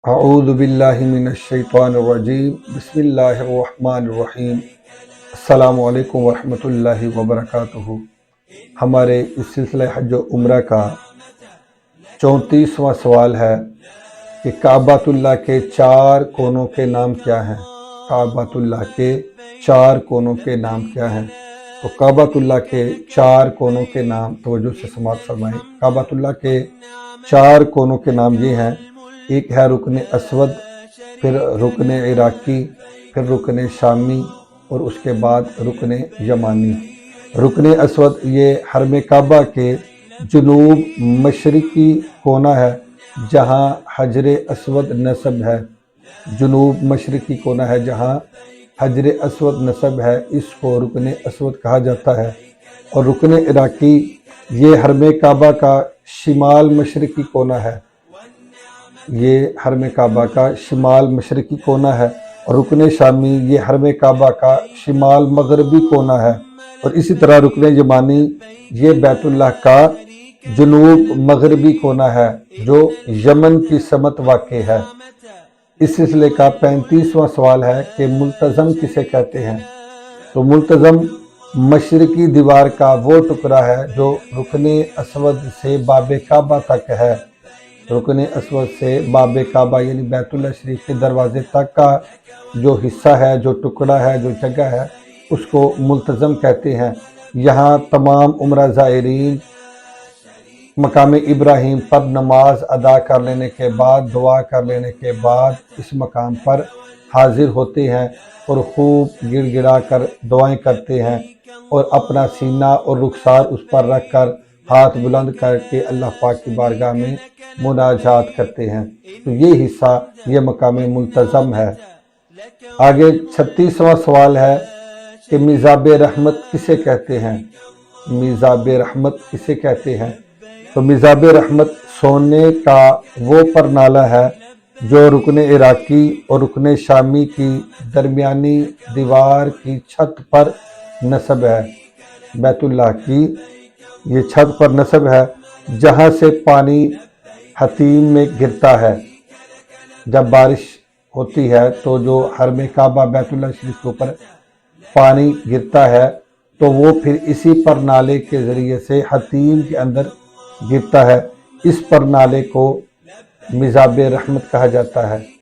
اعوذ باللہ من الشیطان الرجیم بسم اللہ الرحمن الرحیم السلام علیکم ورحمۃ اللہ وبرکاتہ۔ ہمارے اس سلسلہ حج و عمرہ کا 34واں سوال ہے کہ کعبۃ اللہ کے 4 کونوں کے نام کیا ہیں؟ کعبۃ اللہ کے 4 کونوں کے نام کیا ہیں؟ تو کعبۃ اللہ کے 4 کونوں کے نام توجہ سے سماعت فرمائیں۔ کعبۃ اللہ کے 4 کونوں کے نام یہ ہیں: ایک ہے رکن اسود، پھر رکن عراقی، پھر رکن شامی اور اس کے بعد رکن یمانی۔ رکن اسود یہ حرم کعبہ کے جنوب مشرقی کونا ہے جہاں حجر اسود نصب ہے۔ جنوب مشرقی کونا ہے جہاں حجر اسود نصب ہے، اس کو رکن اسود کہا جاتا ہے۔ اور رکن عراقی یہ حرم کعبہ کا شمال مشرقی کونا ہے، یہ حرم کعبہ کا شمال مشرقی کونا ہے۔ اور رکن شامی یہ حرم کعبہ کا شمال مغربی کونا ہے۔ اور اسی طرح رکن یمانی یہ بیت اللہ کا جنوب مغربی کونا ہے جو یمن کی سمت واقع ہے۔ اس سلسلے کا 35واں سوال ہے کہ ملتزم کسے کہتے ہیں؟ تو ملتزم مشرقی دیوار کا وہ ٹکڑا ہے جو رکن اسود سے باب کعبہ تک ہے۔ رکن اسود سے باب کعبہ یعنی بیت اللہ شریف کے دروازے تک کا جو حصہ ہے، جو ٹکڑا ہے، جو جگہ ہے، اس کو ملتزم کہتے ہیں۔ یہاں تمام عمرہ زائرین مقام ابراہیم پر نماز ادا کر لینے کے بعد، دعا کر لینے کے بعد اس مقام پر حاضر ہوتے ہیں اور خوب گڑ گڑا کر دعائیں کرتے ہیں اور اپنا سینہ اور رخسار اس پر رکھ کر ہاتھ بلند کر کے اللہ پاک کی بارگاہ میں مناجات کرتے ہیں۔ تو یہ حصہ یہ مقام ملتزم ہے۔ آگے 36واں سوال ہے کہ میزاب رحمت کسے کہتے ہیں؟ میزاب رحمت کسے کہتے ہیں؟ تو میزاب رحمت سونے کا وہ پرنالہ ہے جو رکن عراقی اور رکن شامی کی درمیانی دیوار کی چھت پر نصب ہے۔ بیت اللہ کی یہ چھت پر نصب ہے جہاں سے پانی حتیم میں گرتا ہے۔ جب بارش ہوتی ہے تو جو حرم کعبہ بیت اللہ شریف کے اوپر پانی گرتا ہے تو وہ پھر اسی پرنالے کے ذریعے سے حتیم کے اندر گرتا ہے۔ اس پرنالے کو میزاب رحمت کہا جاتا ہے۔